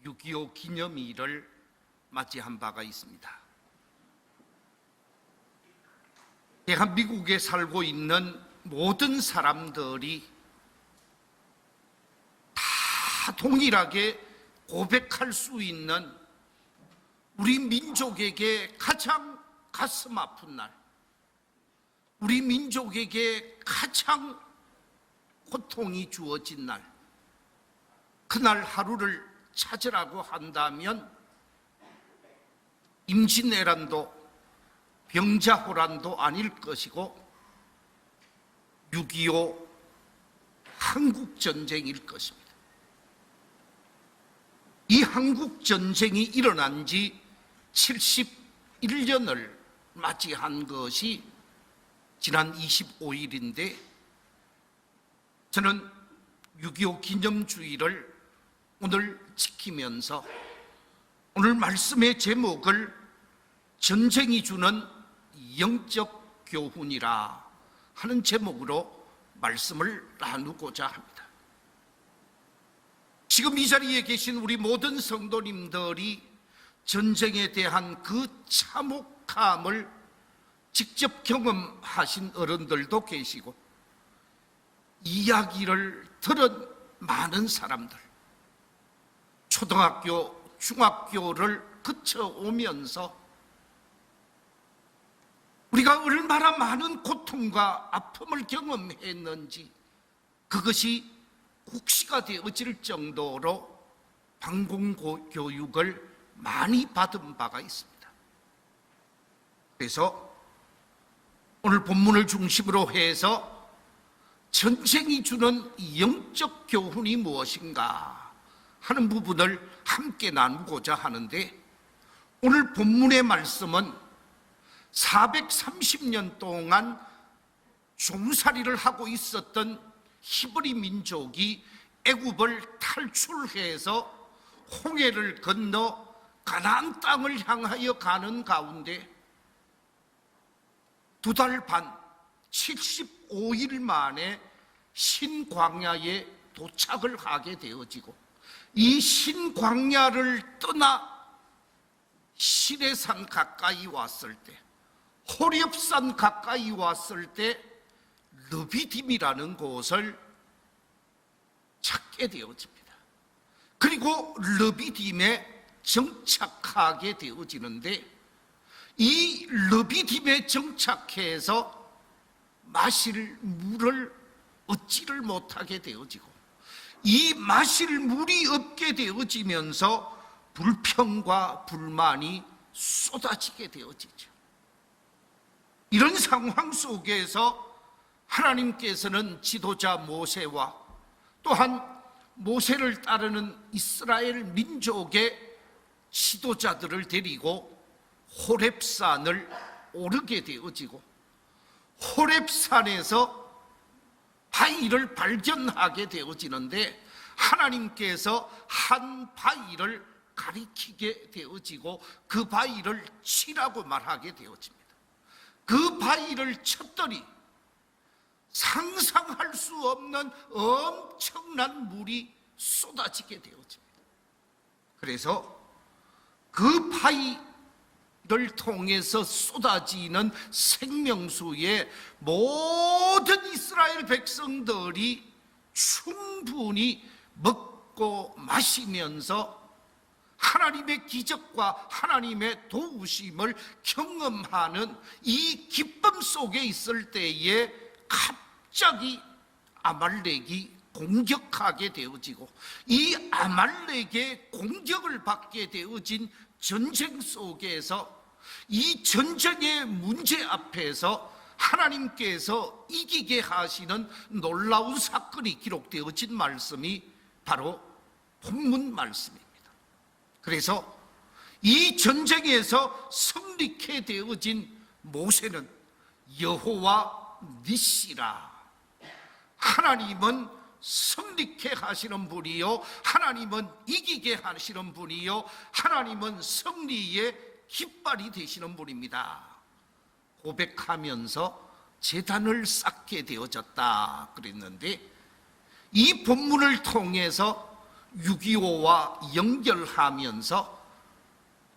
6.25 기념일을 맞이한 바가 있습니다. 대한민국에 살고 있는 모든 사람들이 다 동일하게 고백할 수 있는 우리 민족에게 가장 가슴 아픈 날, 우리 민족에게 가장 고통이 주어진 날, 그날 하루를 찾으라고 한다면 임진왜란도 병자호란도 아닐 것이고 6.25 한국전쟁일 것입니다. 이 한국전쟁이 일어난 지 71년을 맞이한 것이 지난 25일인데 저는 6.25 기념주의를 오늘 지키면서 오늘 말씀의 제목을 전쟁이 주는 영적 교훈이라 하는 제목으로 말씀을 나누고자 합니다. 지금 이 자리에 계신 우리 모든 성도님들이 전쟁에 대한 그 참혹함을 직접 경험하신 어른들도 계시고 이야기를 들은 많은 사람들, 초등학교, 중학교를 거쳐오면서 우리가 얼마나 많은 고통과 아픔을 경험했는지 그것이 국시가 되어질 정도로 방공교육을 많이 받은 바가 있습니다. 그래서 오늘 본문을 중심으로 해서 전쟁이 주는 영적 교훈이 무엇인가 하는 부분을 함께 나누고자 하는데, 오늘 본문의 말씀은 430년 동안 종살이를 하고 있었던 히브리 민족이 애굽을 탈출해서 홍해를 건너 가나안 땅을 향하여 가는 가운데 2달 반, 75일 만에 신광야에 도착을 하게 되어지고, 이 신광야를 떠나 시내산 가까이 왔을 때, 호렙산 가까이 왔을 때 르비딤이라는 곳을 찾게 되어집니다. 그리고 르비딤에 정착하게 되어지는데, 이 르비딤에 정착해서 마실 물을 얻지를 못하게 되어지고, 이 마실 물이 없게 되어지면서 불평과 불만이 쏟아지게 되어지죠. 이런 상황 속에서 하나님께서는 지도자 모세와 또한 모세를 따르는 이스라엘 민족의 지도자들을 데리고 호렙산을 오르게 되어지고, 호렙산에서 바위를 발견하게 되어지는데, 하나님께서 한 바위를 가리키게 되어지고 그 바위를 치라고 말하게 되어집니다. 그 바위를 쳤더니 상상할 수 없는 엄청난 물이 쏟아지게 되어집니다. 그래서 그 바위를 통해서 쏟아지는 생명수에 모든 이스라엘 백성들이 충분히 먹고 마시면서 하나님의 기적과 하나님의 도우심을 경험하는 이 기쁨 속에 있을 때에 갑자기 아말렉이 공격하게 되어지고, 이 아말렉의 공격을 받게 되어진 전쟁 속에서 이 전쟁의 문제 앞에서 하나님께서 이기게 하시는 놀라운 사건이 기록되어진 말씀이 바로 본문 말씀입니다. 그래서 이 전쟁에서 승리케 되어진 모세는 여호와 니시라, 하나님은 승리케 하시는 분이요, 하나님은 이기게 하시는 분이요, 하나님은 승리의 깃발이 되시는 분입니다 고백하면서 제단을 쌓게 되어졌다 그랬는데, 이 본문을 통해서 6.25와 연결하면서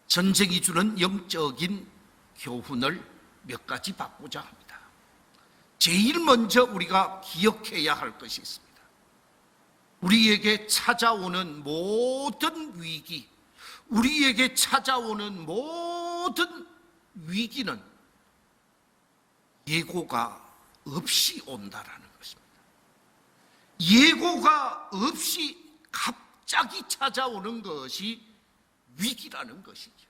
전쟁이 주는 영적인 교훈을 몇 가지 받고자 합니다. 제일 먼저 우리가 기억해야 할 것이 있습니다. 우리에게 찾아오는 모든 위기, 우리에게 찾아오는 모든 위기는 예고가 없이 온다라는 것입니다. 예고가 없이 갑자기 찾아오는 것이 위기라는 것이죠.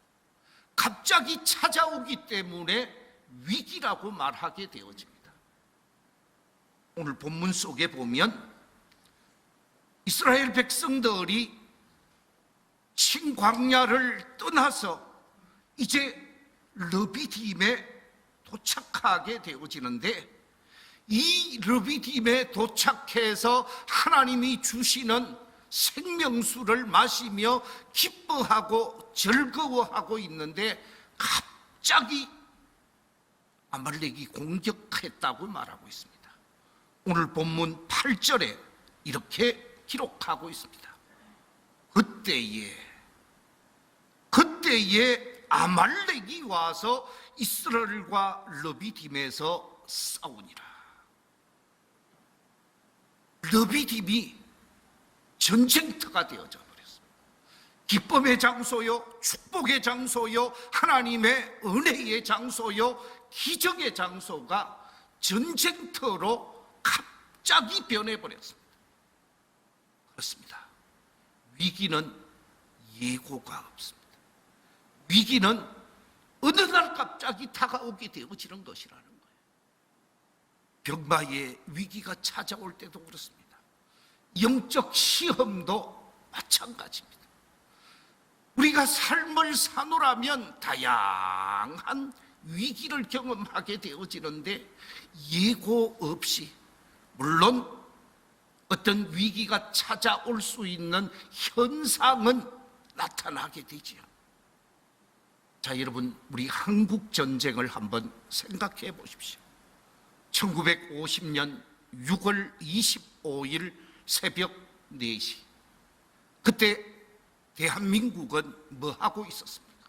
갑자기 찾아오기 때문에 위기라고 말하게 되어집니다. 오늘 본문 속에 보면 이스라엘 백성들이 신광야를 떠나서 이제 르비딤에 도착하게 되어지는데, 이 르비딤에 도착해서 하나님이 주시는 생명수를 마시며 기뻐하고 즐거워하고 있는데 갑자기 아말렉이 공격했다고 말하고 있습니다. 오늘 본문 8절에 이렇게 기록하고 있습니다. 그때에 아말렉이 와서 이스라엘과 르비딤에서 싸우니라. 르비딤이 전쟁터가 되어져 버렸습니다. 기쁨의 장소요, 축복의 장소요, 하나님의 은혜의 장소요, 기적의 장소가 전쟁터로 갑자기 변해버렸습니다. 그렇습니다. 위기는 예고가 없습니다. 위기는 어느 날 갑자기 다가오게 되어지는 것이라는 거예요. 병마의 위기가 찾아올 때도 그렇습니다. 영적 시험도 마찬가지입니다. 우리가 삶을 사노라면 다양한 위기를 경험하게 되어지는데 예고 없이, 물론 어떤 위기가 찾아올 수 있는 현상은 나타나게 되지요. 자, 여러분, 우리 한국 전쟁을 한번 생각해 보십시오. 1950년 6월 25일 새벽 4시, 그때 대한민국은 뭐 하고 있었습니까?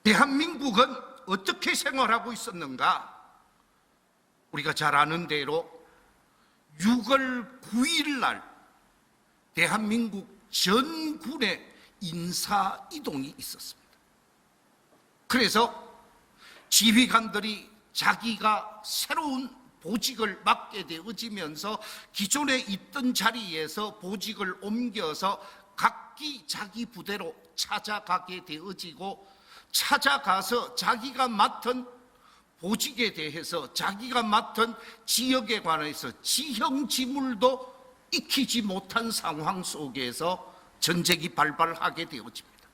대한민국은 어떻게 생활하고 있었는가? 우리가 잘 아는 대로 6월 9일 날 대한민국 전군의 인사 이동이 있었습니다. 그래서 지휘관들이 자기가 새로운 보직을 맡게 되어지면서 기존에 있던 자리에서 보직을 옮겨서 각기 자기 부대로 찾아가게 되어지고, 찾아가서 자기가 맡은 보직에 대해서, 자기가 맡은 지역에 관해서 지형지물도 익히지 못한 상황 속에서 전쟁이 발발하게 되어집니다.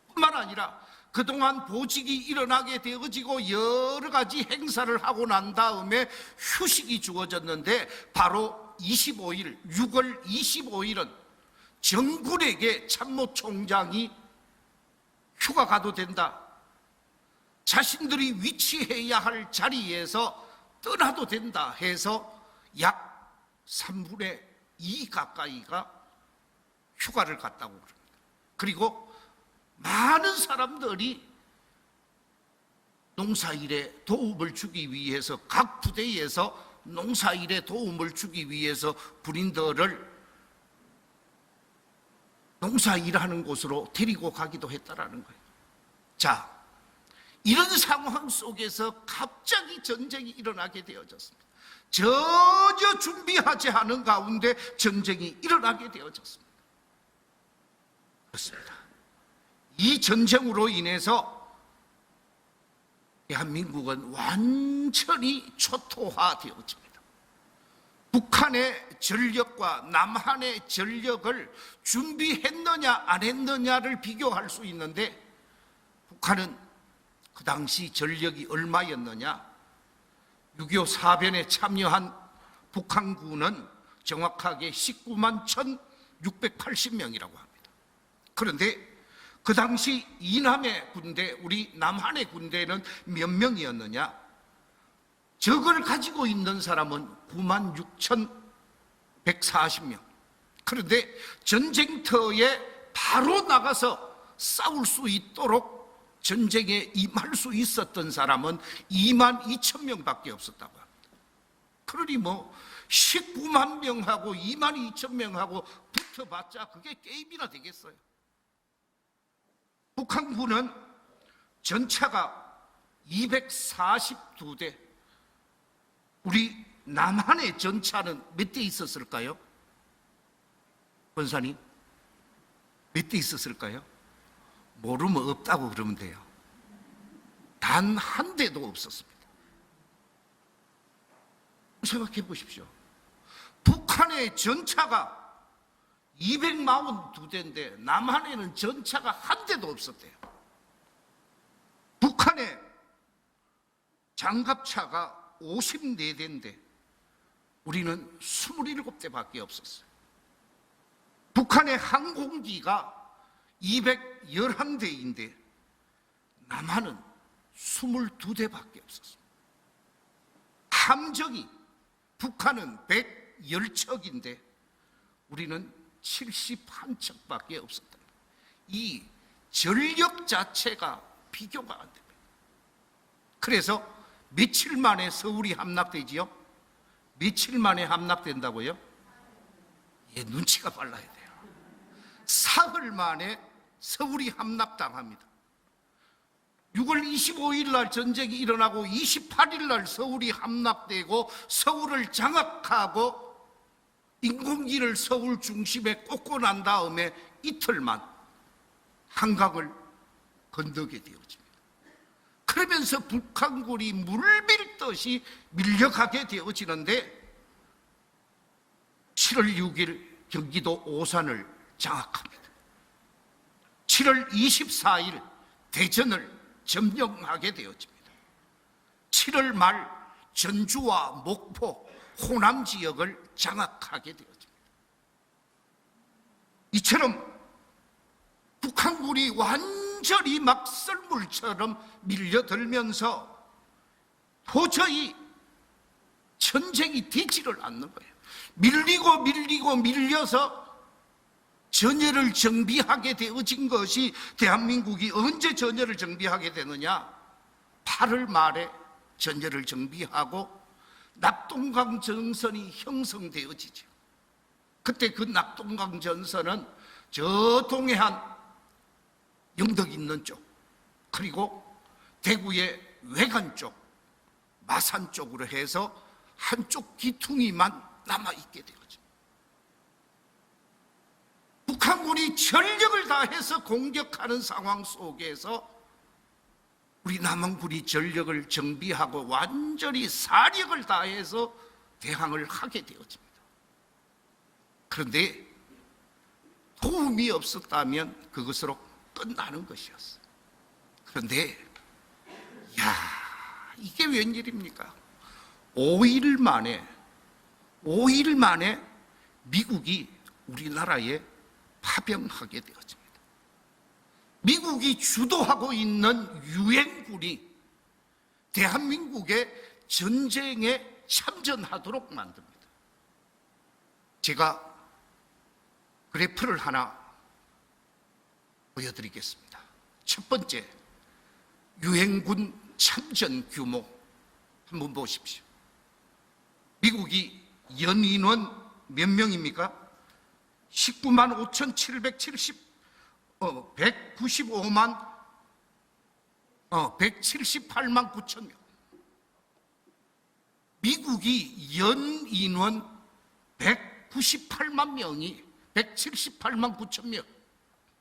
뿐만 아니라 그동안 보직이 일어나게 되어지고 여러 가지 행사를 하고 난 다음에 휴식이 주어졌는데, 바로 25일, 6월 25일은 정군에게 참모총장이 휴가 가도 된다, 자신들이 위치해야 할 자리에서 떠나도 된다 해서 약 3분의 2 가까이가 휴가를 갔다고 그럽니다. 그리고 많은 사람들이 농사일에 도움을 주기 위해서, 각 부대에서 농사일에 도움을 주기 위해서 군인들을 농사일하는 곳으로 데리고 가기도 했다라는 거예요. 자, 이런 상황 속에서 갑자기 전쟁이 일어나게 되어졌습니다. 전혀 준비하지 않은 가운데 전쟁이 일어나게 되어졌습니다. 그렇습니다. 이 전쟁으로 인해서 대한민국은 완전히 초토화되어집니다. 북한의 전력과 남한의 전력을 준비했느냐 안 했느냐를 비교할 수 있는데, 북한은 그 당시 전력이 얼마였느냐? 6.25 사변에 참여한 북한군은 정확하게 19만 1,680명이라고 합니다. 그런데 그 당시 이남의 군대, 우리 남한의 군대는 몇 명이었느냐? 적을 가지고 있는 사람은 96,140명, 그런데 전쟁터에 바로 나가서 싸울 수 있도록 전쟁에 임할 수 있었던 사람은 2만 2천 명밖에 없었다고 합니다. 그러니 19만 명하고 2만 2천 명하고 붙어봤자 그게 게임이나 되겠어요. 북한군은 전차가 242대, 우리 남한의 전차는 몇 대 있었을까요? 권사님, 몇 대 있었을까요? 모르면 없다고 그러면 돼요. 단 한 대도 없었습니다. 생각해 보십시오. 북한의 전차가 242대인데 남한에는 전차가 한 대도 없었대요. 북한의 장갑차가 54대인데 우리는 27대밖에 없었어요. 북한의 항공기가 211대인데 남한은 22대밖에 없었어요. 함정이 북한은 110척인데 우리는 71척밖에 없었다. 이 전력 자체가 비교가 안 됩니다. 그래서 며칠 만에 서울이 함락되지요? 며칠 만에 함락된다고요? 예, 눈치가 빨라야 돼요. 사흘 만에 서울이 함락당합니다. 6월 25일 날 전쟁이 일어나고 28일 날 서울이 함락되고 서울을 장악하고 인공기를 서울 중심에 꽂고 난 다음에 이틀만 한강을 건너게 되어집니다. 그러면서 북한군이 물밀듯이 밀려가게 되어지는데 7월 6일 경기도 오산을 장악합니다. 7월 24일 대전을 점령하게 되어집니다. 7월 말 전주와 목포, 호남 지역을 장악하게 되어집니다. 이처럼 북한군이 완전히 막 썰물처럼 밀려들면서 도저히 전쟁이 되지를 않는 거예요. 밀리고 밀려서 전열을 정비하게 되어진 것이, 대한민국이 언제 전열을 정비하게 되느냐? 8월 말에 전열을 정비하고 낙동강 전선이 형성되어지죠. 그때 그 낙동강 전선은 저 동해안 영덕 있는 쪽, 그리고 대구의 외관 쪽, 마산 쪽으로 해서 한쪽 기퉁이만 남아있게 되어집니다. 북한군이 전력을 다해서 공격하는 상황 속에서 우리 남한군이 전력을 정비하고 완전히 사력을 다해서 대항을 하게 되어집니다. 그런데 도움이 없었다면 그것으로 끝나는 것이었어요. 그런데 이게 웬일입니까? 5일 만에 미국이 우리나라에 파병하게 되어집니다. 미국이 주도하고 있는 유엔군이 대한민국의 전쟁에 참전하도록 만듭니다. 제가 그래프를 하나 보여드리겠습니다. 첫 번째, 유엔군 참전 규모 한번 보십시오. 미국이 연인원 몇 명입니까? 19만 5,770, 178만 9천 명. 미국이 연인원 198만 명이 178만 9천 명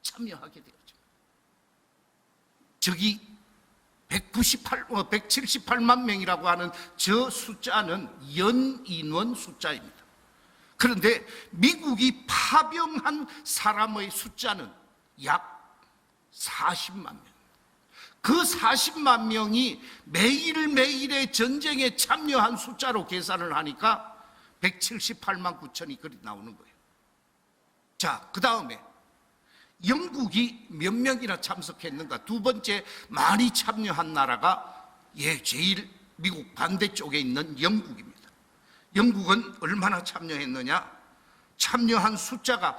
참여하게 되었죠. 저기 178만 명이라고 하는 저 숫자는 연인원 숫자입니다. 그런데 미국이 파병한 사람의 숫자는 약 40만 명. 그 40만 명이 매일매일의 전쟁에 참여한 숫자로 계산을 하니까 178만 9천이 그리 나오는 거예요. 자, 그 다음에 영국이 몇 명이나 참석했는가? 두 번째 많이 참여한 나라가 제일 미국 반대쪽에 있는 영국입니다. 영국은 얼마나 참여했느냐? 참여한 숫자가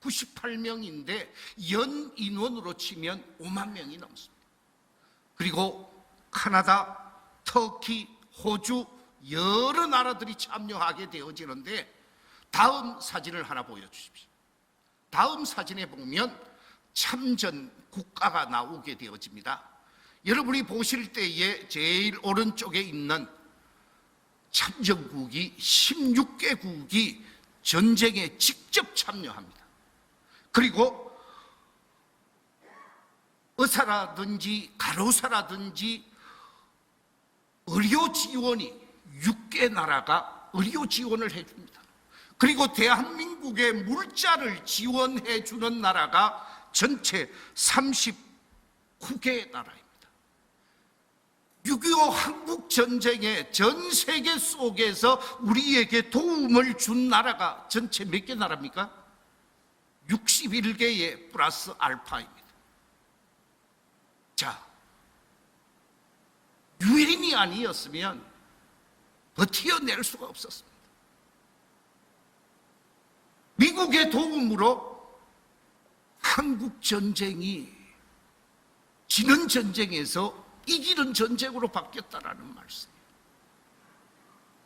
14,198명인데 연 인원으로 치면 5만 명이 넘습니다. 그리고 카나다, 터키, 호주 여러 나라들이 참여하게 되어지는데, 다음 사진을 하나 보여주십시오. 다음 사진에 보면 참전 국가가 나오게 되어집니다. 여러분이 보실 때에 제일 오른쪽에 있는 참전국이 16개국이 전쟁에 직접 참여합니다. 그리고 의사라든지 간호사라든지 의료 지원이 6개 나라가 의료 지원을 해줍니다. 그리고 대한민국의 물자를 지원해 주는 나라가 전체 39개 나라입니다. 6.25 한국전쟁의 전 세계 속에서 우리에게 도움을 준 나라가 전체 몇 개 나라입니까? 61개의 플러스 알파입니다. 자, 유엔이 아니었으면 버텨낼 수가 없었습니다. 미국의 도움으로 한국전쟁이 지는 전쟁에서 이기는 전쟁으로 바뀌었다라는 말씀이에요.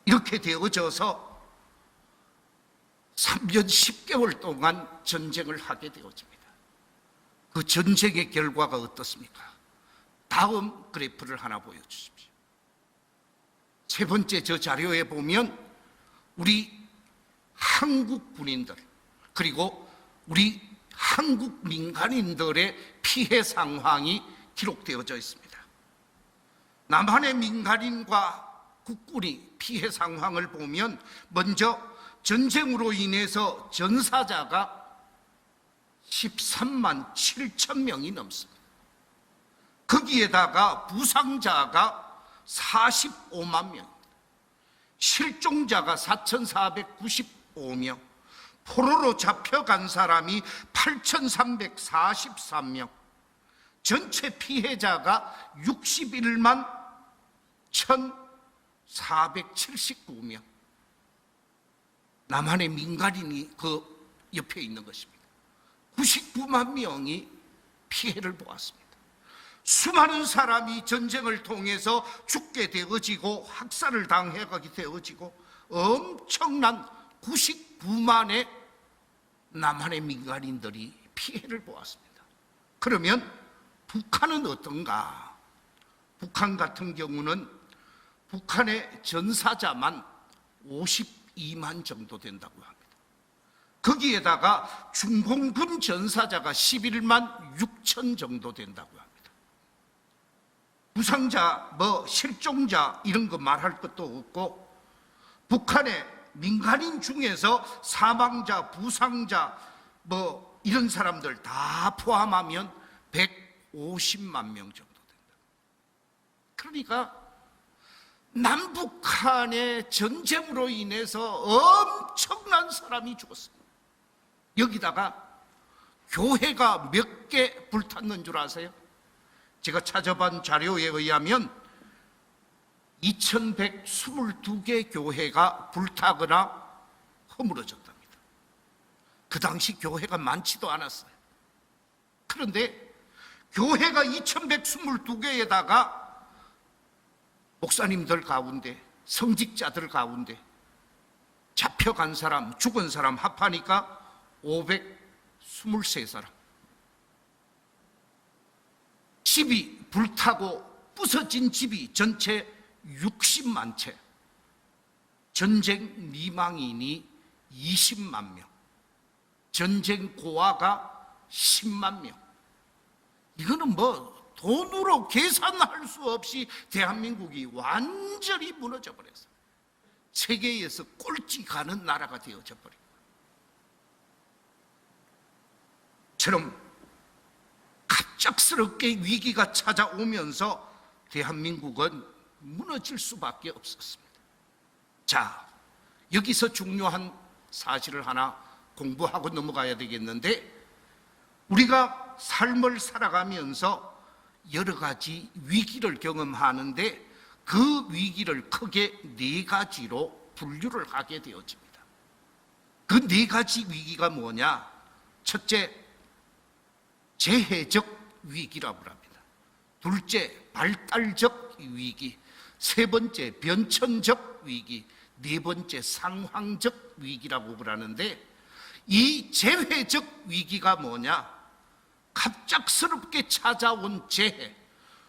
이렇게 되어져서 3년 10개월 동안 전쟁을 하게 되어집니다. 그 전쟁의 결과가 어떻습니까? 다음 그래프를 하나 보여주십시오. 세 번째 저 자료에 보면 우리 한국 군인들 그리고 우리 한국 민간인들의 피해 상황이 기록되어져 있습니다. 남한의 민간인과 국군이 피해 상황을 보면 먼저 전쟁으로 인해서 전사자가 13만 7천 명이 넘습니다. 거기에다가 부상자가 45만 명입니다. 실종자가 4,495명, 포로로 잡혀간 사람이 8,343명, 전체 피해자가 61만 1,479명. 남한의 민간인이 그 옆에 있는 것입니다. 99만 명이 피해를 보았습니다. 수많은 사람이 전쟁을 통해서 죽게 되어지고 학살을 당해가게 되어지고 엄청난 99만의 남한의 민간인들이 피해를 보았습니다. 그러면 북한은 어떤가? 북한 같은 경우는 북한의 전사자만 52만 정도 된다고 합니다. 거기에다가 중공군 전사자가 11만 6천 정도 된다고 합니다. 부상자, 실종자 이런 거 말할 것도 없고, 북한의 민간인 중에서 사망자, 부상자 이런 사람들 다 포함하면 150만 명 정도 된다. 그러니까 남북한의 전쟁으로 인해서 엄청난 사람이 죽었습니다. 여기다가 교회가 몇 개 불탔는 줄 아세요? 제가 찾아본 자료에 의하면 2122개 교회가 불타거나 허물어졌답니다. 그 당시 교회가 많지도 않았어요. 그런데 교회가 2122개에다가 목사님들 가운데, 성직자들 가운데 잡혀간 사람, 죽은 사람 합하니까 523사람. 집이 불타고 부서진 집이 전체 60만 채. 전쟁 미망인이 20만 명. 전쟁 고아가 10만 명. 이거는 돈으로 계산할 수 없이 대한민국이 완전히 무너져 버렸어요. 세계에서 꼴찌 가는 나라가 되어져 버린 거예요. 처럼 갑작스럽게 위기가 찾아오면서 대한민국은 무너질 수밖에 없었습니다. 자, 여기서 중요한 사실을 하나 공부하고 넘어가야 되겠는데, 우리가 삶을 살아가면서 여러 가지 위기를 경험하는데 그 위기를 크게 네 가지로 분류를 하게 되어집니다. 그 네 가지 위기가 뭐냐? 첫째, 재해적 위기라고 합니다. 둘째, 발달적 위기. 세 번째, 변천적 위기. 네 번째, 상황적 위기라고 그러는데, 이 재해적 위기가 뭐냐? 갑작스럽게 찾아온 재해,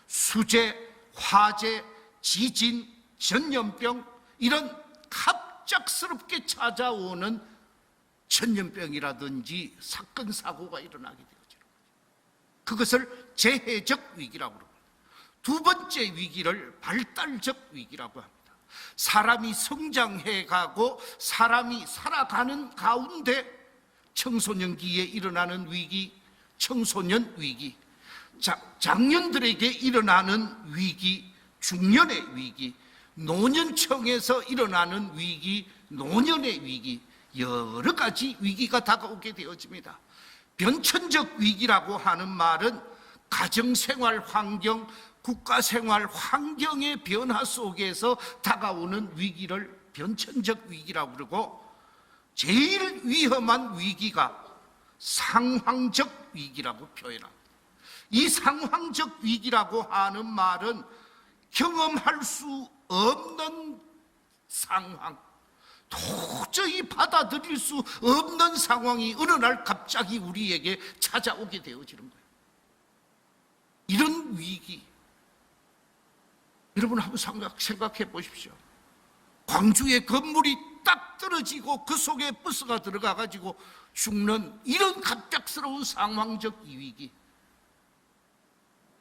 수재, 화재, 지진, 전염병, 이런 갑작스럽게 찾아오는 전염병이라든지 사건, 사고가 일어나게 되어지는 거죠. 그것을 재해적 위기라고 합니다. 두 번째 위기를 발달적 위기라고 합니다. 사람이 성장해가고 사람이 살아가는 가운데 청소년기에 일어나는 위기, 청소년 위기, 장년들에게 일어나는 위기, 중년의 위기, 노년층에서 일어나는 위기, 노년의 위기, 여러 가지 위기가 다가오게 되어집니다. 변천적 위기라고 하는 말은 가정생활 환경, 국가생활 환경의 변화 속에서 다가오는 위기를 변천적 위기라고 그러고, 제일 위험한 위기가 상황적 위기라고 표현합니다. 이 상황적 위기라고 하는 말은 경험할 수 없는 상황, 도저히 받아들일 수 없는 상황이 어느 날 갑자기 우리에게 찾아오게 되어지는 거예요. 이런 위기, 여러분 한번 생각해 보십시오. 광주의 건물이 딱 떨어지고 그 속에 버스가 들어가 가지고 죽는 이런 갑작스러운 상황적 위기,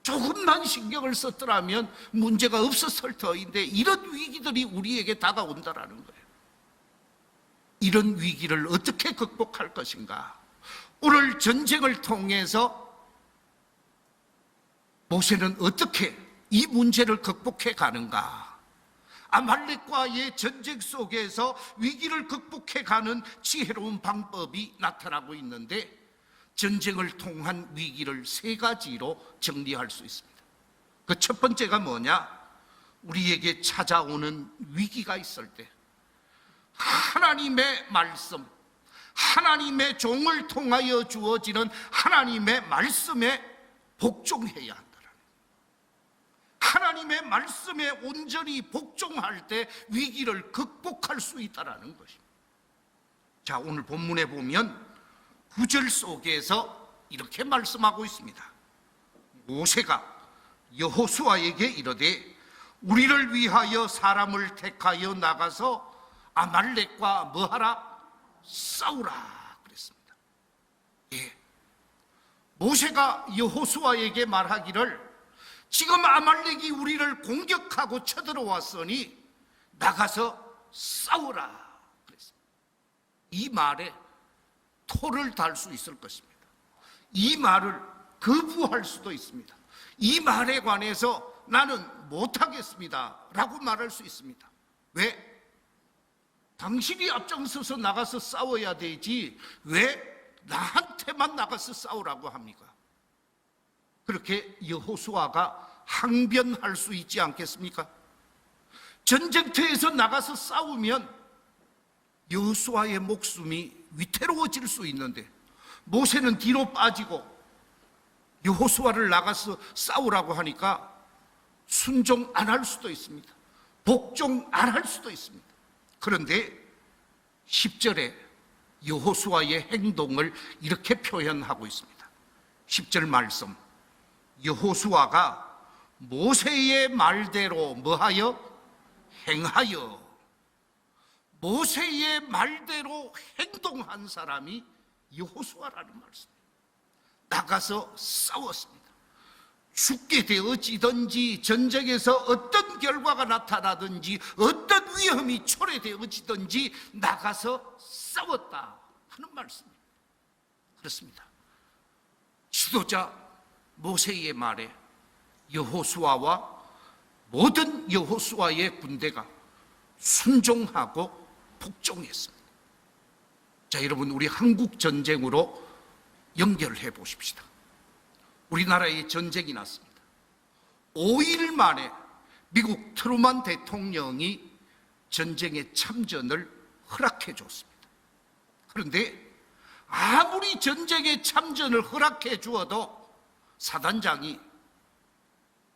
조금만 신경을 썼더라면 문제가 없었을 터인데 이런 위기들이 우리에게 다가온다라는 거예요. 이런 위기를 어떻게 극복할 것인가? 오늘 전쟁을 통해서 모세는 어떻게 이 문제를 극복해 가는가? 아말렉과의 전쟁 속에서 위기를 극복해 가는 지혜로운 방법이 나타나고 있는데, 전쟁을 통한 위기를 세 가지로 정리할 수 있습니다. 그 첫 번째가 뭐냐? 우리에게 찾아오는 위기가 있을 때 하나님의 말씀, 하나님의 종을 통하여 주어지는 하나님의 말씀에 복종해야 한다. 하나님의 말씀에 온전히 복종할 때 위기를 극복할 수 있다는 것입니다. 자, 오늘 본문에 보면 9절 속에서 이렇게 말씀하고 있습니다. 모세가 여호수아에게 이르되 우리를 위하여 사람을 택하여 나가서 아말렉과 뭐하라? 싸우라 그랬습니다. 예. 모세가 여호수아에게 말하기를 지금 아말렉이 우리를 공격하고 쳐들어왔으니 나가서 싸우라 그랬습니다. 이 말에 토를 달 수 있을 것입니다. 이 말을 거부할 수도 있습니다. 이 말에 관해서 나는 못하겠습니다 라고 말할 수 있습니다. 왜? 당신이 앞장서서 나가서 싸워야 되지 왜 나한테만 나가서 싸우라고 합니까? 그렇게 여호수아가 항변할 수 있지 않겠습니까? 전쟁터에서 나가서 싸우면 여호수아의 목숨이 위태로워질 수 있는데, 모세는 뒤로 빠지고 여호수아를 나가서 싸우라고 하니까 순종 안 할 수도 있습니다. 복종 안 할 수도 있습니다. 그런데 10절에 여호수아의 행동을 이렇게 표현하고 있습니다. 10절 말씀, 여호수아가 모세의 말대로 뭐하여? 행하여. 모세의 말대로 행동한 사람이 여호수아라는 말씀입니다. 나가서 싸웠습니다. 죽게 되어지든지 전쟁에서 어떤 결과가 나타나든지 어떤 위험이 초래되어지든지 나가서 싸웠다 하는 말씀입니다. 그렇습니다. 지도자 모세의 말에 여호수아와 모든 여호수아의 군대가 순종하고 복종했습니다. 자, 여러분, 우리 한국 전쟁으로 연결해 보십시다. 우리나라에 전쟁이 났습니다. 5일 만에 미국 트루만 대통령이 전쟁에 참전을 허락해 줬습니다. 그런데 아무리 전쟁에 참전을 허락해 주어도 사단장이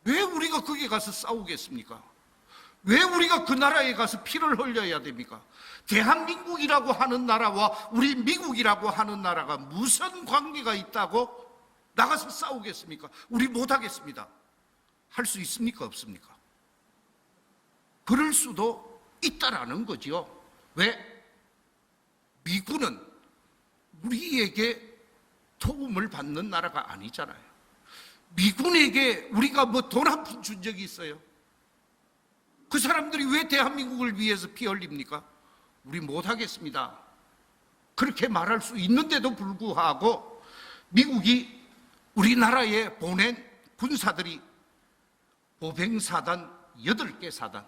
왜 우리가 거기 가서 싸우겠습니까? 왜 우리가 그 나라에 가서 피를 흘려야 됩니까? 대한민국이라고 하는 나라와 우리 미국이라고 하는 나라가 무슨 관계가 있다고 나가서 싸우겠습니까? 우리 못하겠습니다. 할 수 있습니까? 없습니까? 그럴 수도 있다라는 거죠. 왜? 미군은 우리에게 도움을 받는 나라가 아니잖아요. 미군에게 우리가 뭐 돈 한 푼 준 적이 있어요? 그 사람들이 왜 대한민국을 위해서 피 흘립니까? 우리 못하겠습니다. 그렇게 말할 수 있는데도 불구하고 미국이 우리나라에 보낸 군사들이 보병사단 8개 사단,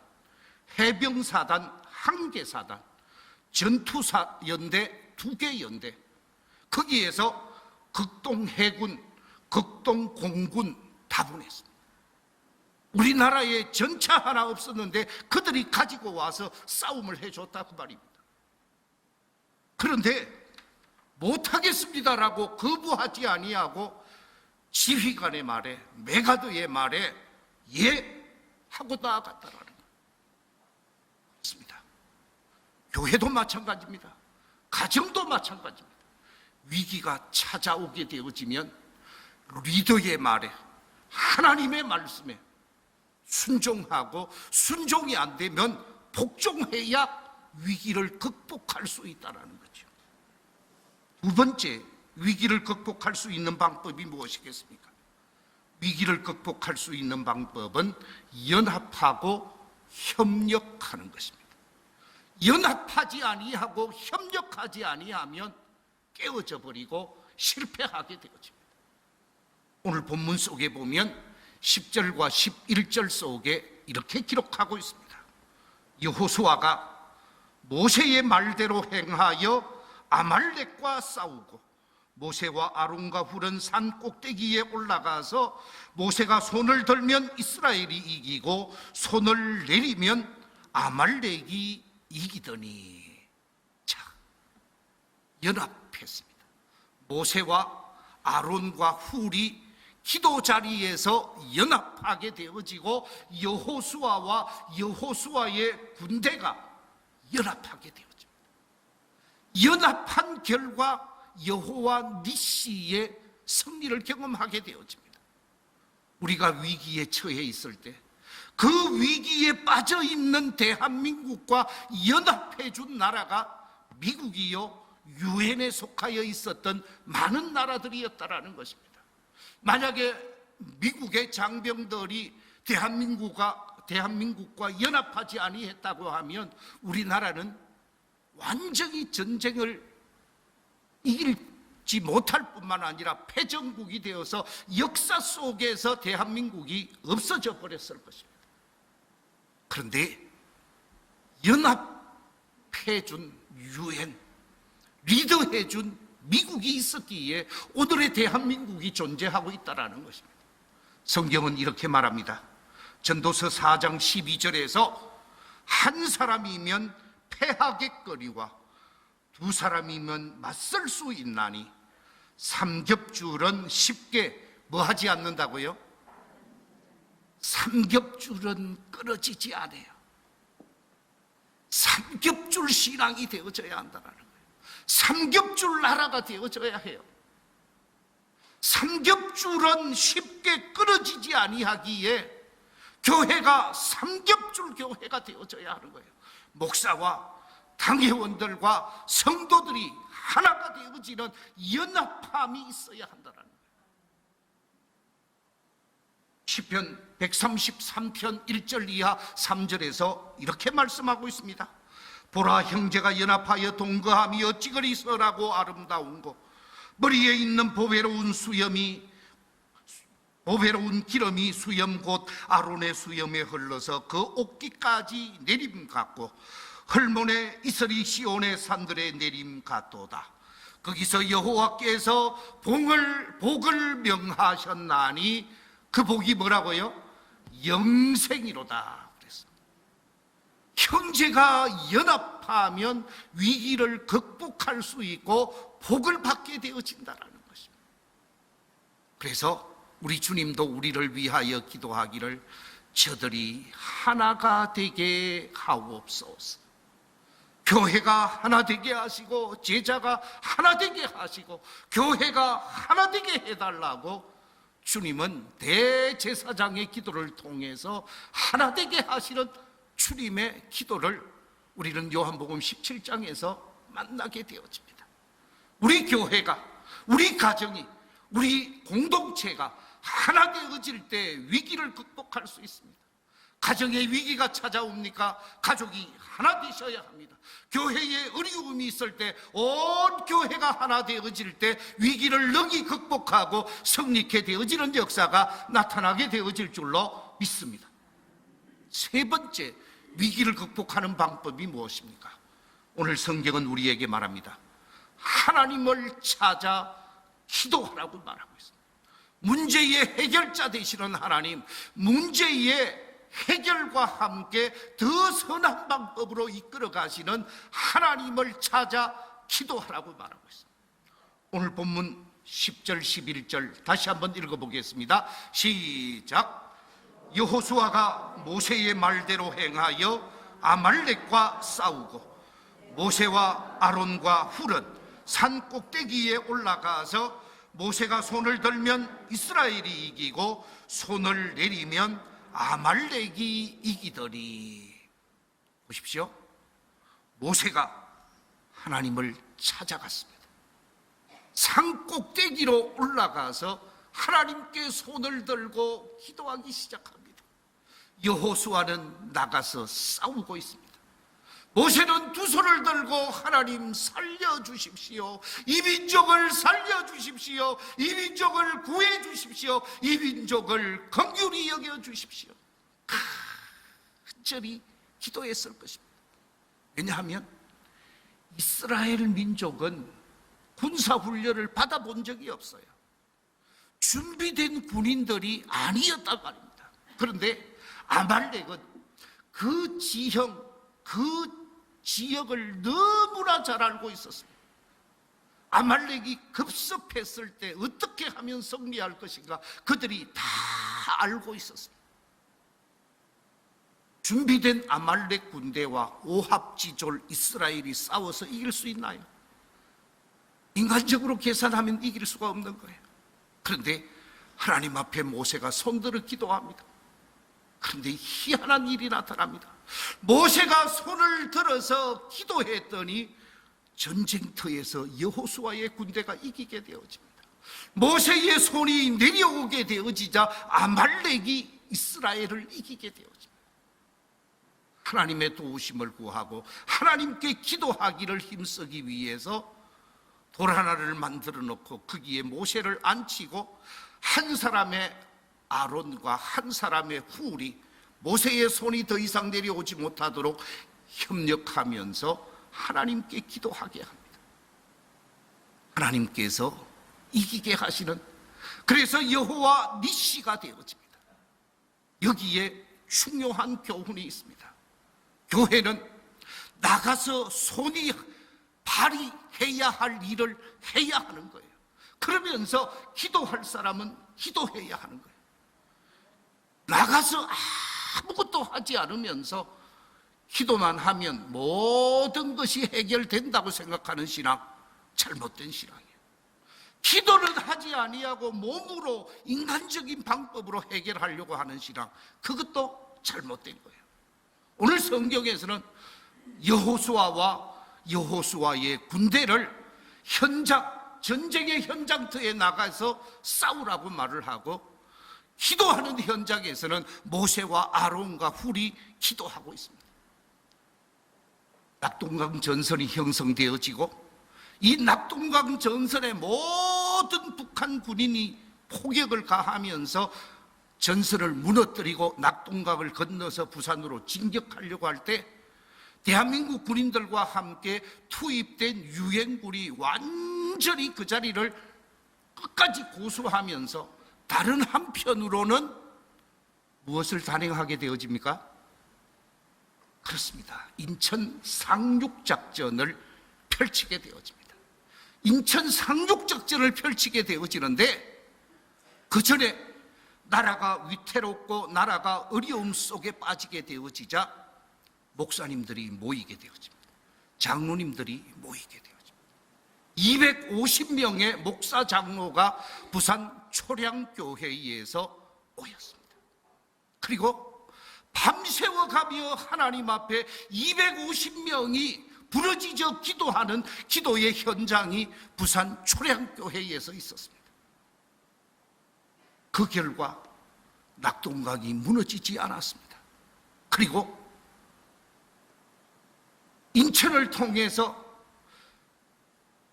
해병사단 1개 사단, 전투연대 2개 연대, 거기에서 극동해군, 극동공군 다 보냈습니다. 우리나라에 전차 하나 없었는데 그들이 가지고 와서 싸움을 해줬다고 말입니다. 그런데 못하겠습니다라고 거부하지 아니하고 지휘관의 말에, 메가드의 말에 예 하고 나아갔다라는 거예요. 그렇습니다. 교회도 마찬가지입니다. 가정도 마찬가지입니다. 위기가 찾아오게 되어지면 리더의 말에, 하나님의 말씀에 순종하고, 순종이 안 되면 복종해야 위기를 극복할 수 있다는 거죠. 두 번째, 위기를 극복할 수 있는 방법이 무엇이겠습니까? 위기를 극복할 수 있는 방법은 연합하고 협력하는 것입니다. 연합하지 아니하고 협력하지 아니하면 깨어져 버리고 실패하게 되어집니다. 오늘 본문 속에 보면 10절과 11절 속에 이렇게 기록하고 있습니다. 여호수아가 모세의 말대로 행하여 아말렉과 싸우고 모세와 아론과 훌은 산 꼭대기에 올라가서 모세가 손을 들면 이스라엘이 이기고 손을 내리면 아말렉이 이기더니, 자, 연합했습니다. 모세와 아론과 훌이 기도 자리에서 연합하게 되어지고 여호수아와 여호수아의 군대가 연합하게 되어집니다. 연합한 결과 여호와 니시의 승리를 경험하게 되어집니다. 우리가 위기에 처해 있을 때 그 위기에 빠져 있는 대한민국과 연합해 준 나라가 미국이요, 유엔에 속하여 있었던 많은 나라들이었다라는 것입니다. 만약에 미국의 장병들이 대한민국과 연합하지 아니했다고 하면 우리나라는 완전히 전쟁을 이길지 못할 뿐만 아니라 패전국이 되어서 역사 속에서 대한민국이 없어져 버렸을 것입니다. 그런데 연합해준 유엔, 리더해준 미국이 있었기에 오늘의 대한민국이 존재하고 있다는 것입니다. 성경은 이렇게 말합니다. 전도서 4장 12절에서 한 사람이면 패하겠거니와 두 사람이면 맞설 수 있나니 삼겹줄은 쉽게 뭐 하지 않는다고요? 삼겹줄은 끊어지지 않아요. 삼겹줄 신앙이 되어져야 한다는 거예요. 삼겹줄 나라가 되어져야 해요. 삼겹줄은 쉽게 끊어지지 아니하기에 교회가 삼겹줄 교회가 되어져야 하는 거예요. 목사와 당회원들과 성도들이 하나가 되어지는 연합함이 있어야 한다는 거예요. 시편 133편 1절 이하 3절에서 이렇게 말씀하고 있습니다. 보라, 형제가 연합하여 동거함이 어찌 그리 선하고 아름다운 고, 머리에 있는 보배로운 기름이 수염 곧 아론의 수염에 흘러서 그 옷깃까지 내림 같고 헐몬의 이슬이 시온의 산들에 내림 같도다. 거기서 여호와께서 복을 명하셨나니 그 복이 뭐라고요? 영생이로다 그랬습니다. 형제가 연합하면 위기를 극복할 수 있고 복을 받게 되어진다라는 것입니다. 그래서 우리 주님도 우리를 위하여 기도하기를 저들이 하나가 되게 하옵소서. 교회가 하나 되게 하시고 제자가 하나 되게 하시고 교회가 하나 되게 해달라고 주님은 대제사장의 기도를 통해서 하나 되게 하시는 주님의 기도를 우리는 요한복음 17장에서 만나게 되어집니다. 우리 교회가, 우리 가정이, 우리 공동체가 하나 되어질 때 위기를 극복할 수 있습니다. 가정에 위기가 찾아옵니까? 가족이 하나 되셔야 합니다. 교회에 어려움이 있을 때 온 교회가 하나 되어질 때 위기를 능히 극복하고 승리케 되어지는 역사가 나타나게 되어질 줄로 믿습니다. 세 번째, 위기를 극복하는 방법이 무엇입니까? 오늘 성경은 우리에게 말합니다. 하나님을 찾아 기도하라고 말하고 있습니다. 문제의 해결자 되시는 하나님, 문제의 해결과 함께 더 선한 방법으로 이끌어 가시는 하나님을 찾아 기도하라고 말하고 있습니다. 오늘 본문 10절 11절 다시 한번 읽어보겠습니다. 시작. 여호수아가 모세의 말대로 행하여 아말렉과 싸우고 모세와 아론과 훌은 산 꼭대기에 올라가서 모세가 손을 들면 이스라엘이 이기고 손을 내리면 아말렉이 이기더니. 보십시오. 모세가 하나님을 찾아갔습니다. 산 꼭대기로 올라가서 하나님께 손을 들고 기도하기 시작합니다. 여호수아는 나가서 싸우고 있습니다. 모세는 두 손을 들고 하나님 살려주십시오. 이 민족을 살려주십시오. 이 민족을 구해주십시오. 이 민족을 긍휼히 여겨주십시오. 간절히 기도했을 것입니다. 왜냐하면 이스라엘 민족은 군사훈련을 받아본 적이 없어요. 준비된 군인들이 아니었단 말입니다. 그런데 아말렉은 그 지형, 그 지역을 너무나 잘 알고 있었습니다. 아말렉이 급습했을 때 어떻게 하면 승리할 것인가 그들이 다 알고 있었습니다. 준비된 아말렉 군대와 오합지졸 이스라엘이 싸워서 이길 수 있나요? 인간적으로 계산하면 이길 수가 없는 거예요. 그런데 하나님 앞에 모세가 손들어 기도합니다. 그런데 희한한 일이 나타납니다. 모세가 손을 들어서 기도했더니 전쟁터에서 여호수아의 군대가 이기게 되어집니다. 모세의 손이 내려오게 되어지자 아말렉이 이스라엘을 이기게 되어집니다. 하나님의 도우심을 구하고 하나님께 기도하기를 힘쓰기 위해서 돌 하나를 만들어 놓고 거기에 모세를 앉히고 한 사람의 아론과 한 사람의 훌이 모세의 손이 더 이상 내려오지 못하도록 협력하면서 하나님께 기도하게 합니다. 하나님께서 이기게 하시는, 그래서 여호와 니시가 되어집니다. 여기에 중요한 교훈이 있습니다. 교회는 나가서 손이 발이 해야 할 일을 해야 하는 거예요. 그러면서 기도할 사람은 기도해야 하는 거예요. 나가서 아무것도 하지 않으면서 기도만 하면 모든 것이 해결된다고 생각하는 신앙, 잘못된 신앙이에요. 기도를 하지 아니하고 몸으로 인간적인 방법으로 해결하려고 하는 신앙, 그것도 잘못된 거예요. 오늘 성경에서는 여호수아와 여호수아의 군대를 전쟁의 현장터에 나가서 싸우라고 말을 하고, 기도하는 현장에서는 모세와 아론과 훌이 기도하고 있습니다. 낙동강 전선이 형성되어지고 이 낙동강 전선에 모든 북한 군인이 포격을 가하면서 전선을 무너뜨리고 낙동강을 건너서 부산으로 진격하려고 할 때 대한민국 군인들과 함께 투입된 유엔군이 완전히 그 자리를 끝까지 고수하면서 다른 한편으로는 무엇을 단행하게 되어집니까? 그렇습니다. 인천 상륙작전을 펼치게 되어집니다. 인천 상륙작전을 펼치게 되어지는데 그 전에 나라가 위태롭고 나라가 어려움 속에 빠지게 되어지자 목사님들이 모이게 되어집니다. 장로님들이 모이게 되어집니다. 250명의 목사 장로가 부산 초량교회에서 모였습니다. 그리고 밤새워 가며 하나님 앞에 250명이 부르짖어 기도하는 기도의 현장이 부산 초량교회에서 있었습니다. 그 결과 낙동강이 무너지지 않았습니다. 그리고 인천을 통해서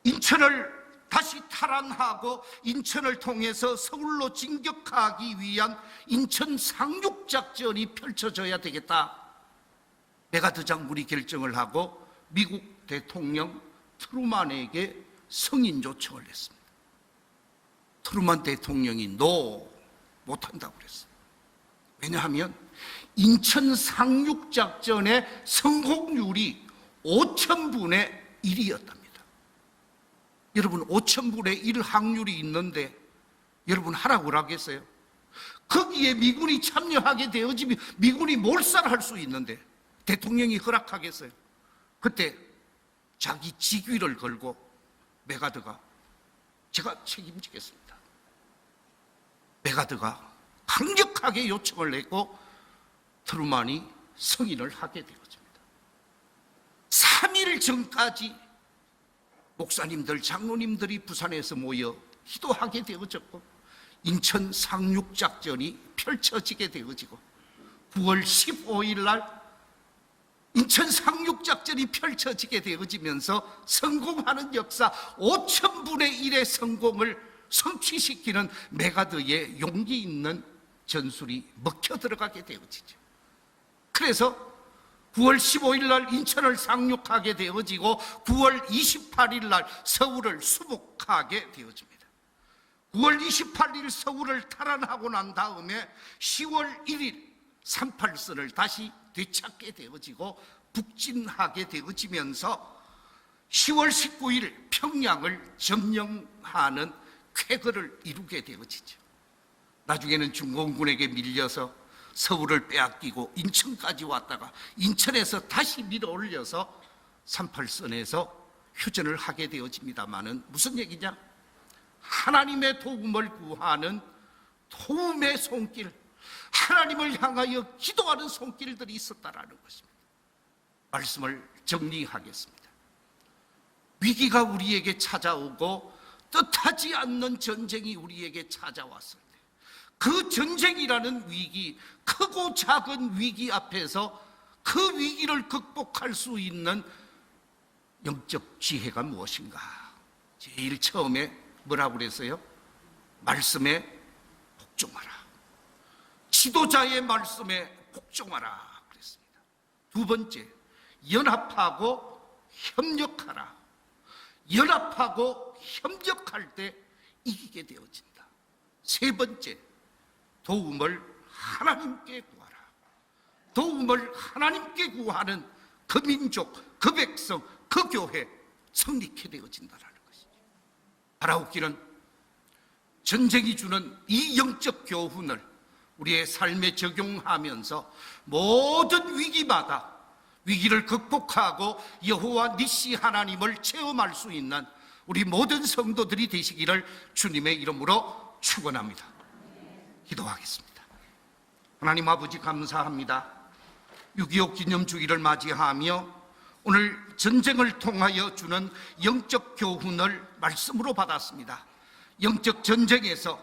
인천을 다시 탈환하고 인천을 통해서 서울로 진격하기 위한 인천 상륙작전이 펼쳐져야 되겠다. 메가드 장군이 결정을 하고 미국 대통령 트루만에게 승인 요청을 했습니다. 트루만 대통령이 못한다고 그랬어요. 왜냐하면 인천 상륙작전의 성공률이 5,000분의 1이었답니다. 여러분 5,000분의 1 확률이 있는데 여러분 하라고 하겠어요? 거기에 미군이 참여하게 되어지면 미군이 몰살할 수 있는데 대통령이 허락하겠어요? 그때 자기 직위를 걸고 메가드가 제가 책임지겠습니다. 메가드가 강력하게 요청을 했고 트루만이 승인을 하게 되어집니다. 3일 전까지 목사님들, 장로님들이 부산에서 모여 기도하게 되어졌고 인천 상륙작전이 펼쳐지게 되어지고 9월 15일 날 인천 상륙작전이 펼쳐지게 되어지면서 성공하는 역사 5,000분의 1의 성공을 성취시키는 메가드의 용기 있는 전술이 먹혀 들어가게 되어지죠. 그래서 9월 15일 날 인천을 상륙하게 되어지고 9월 28일 날 서울을 수복하게 되어집니다. 9월 28일 서울을 탈환하고 난 다음에 10월 1일 38선을 다시 되찾게 되어지고 북진하게 되어지면서 10월 19일 평양을 점령하는 쾌거를 이루게 되어지죠. 나중에는 중공군에게 밀려서 서울을 빼앗기고 인천까지 왔다가 인천에서 다시 밀어 올려서 38선에서 휴전을 하게 되어집니다마는 무슨 얘기냐? 하나님의 도움을 구하는 도움의 손길, 하나님을 향하여 기도하는 손길들이 있었다라는 것입니다. 말씀을 정리하겠습니다. 위기가 우리에게 찾아오고 뜻하지 않는 전쟁이 우리에게 찾아왔을 때 그 전쟁이라는 위기, 크고 작은 위기 앞에서 그 위기를 극복할 수 있는 영적 지혜가 무엇인가? 제일 처음에 뭐라고 그랬어요? 말씀에 복종하라. 지도자의 말씀에 복종하라 그랬습니다. 두 번째, 연합하고 협력하라. 연합하고 협력할 때 이기게 되어진다. 세 번째, 도움을 하나님께 구하라. 도움을 하나님께 구하는 그 민족, 그 백성, 그 교회 성립해 되어진다라는 것이죠. 바라옵기는 전쟁이 주는 이 영적 교훈을 우리의 삶에 적용하면서 모든 위기마다 위기를 극복하고 여호와 니시 하나님을 체험할 수 있는 우리 모든 성도들이 되시기를 주님의 이름으로 축원합니다. 기도하겠습니다. 하나님 아버지 감사합니다. 6.25 기념주기를 맞이하며 오늘 전쟁을 통하여 주는 영적 교훈을 말씀으로 받았습니다. 영적 전쟁에서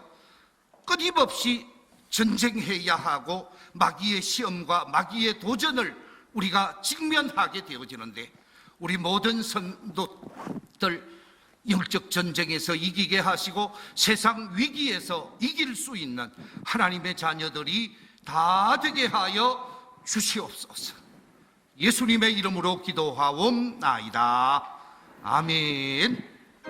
끊임없이 전쟁해야 하고 마귀의 시험과 마귀의 도전을 우리가 직면하게 되어지는데 우리 모든 성도들 영적 전쟁에서 이기게 하시고 세상 위기에서 이길 수 있는 하나님의 자녀들이 다 되게 하여 주시옵소서. 예수님의 이름으로 기도하옵나이다. 아멘.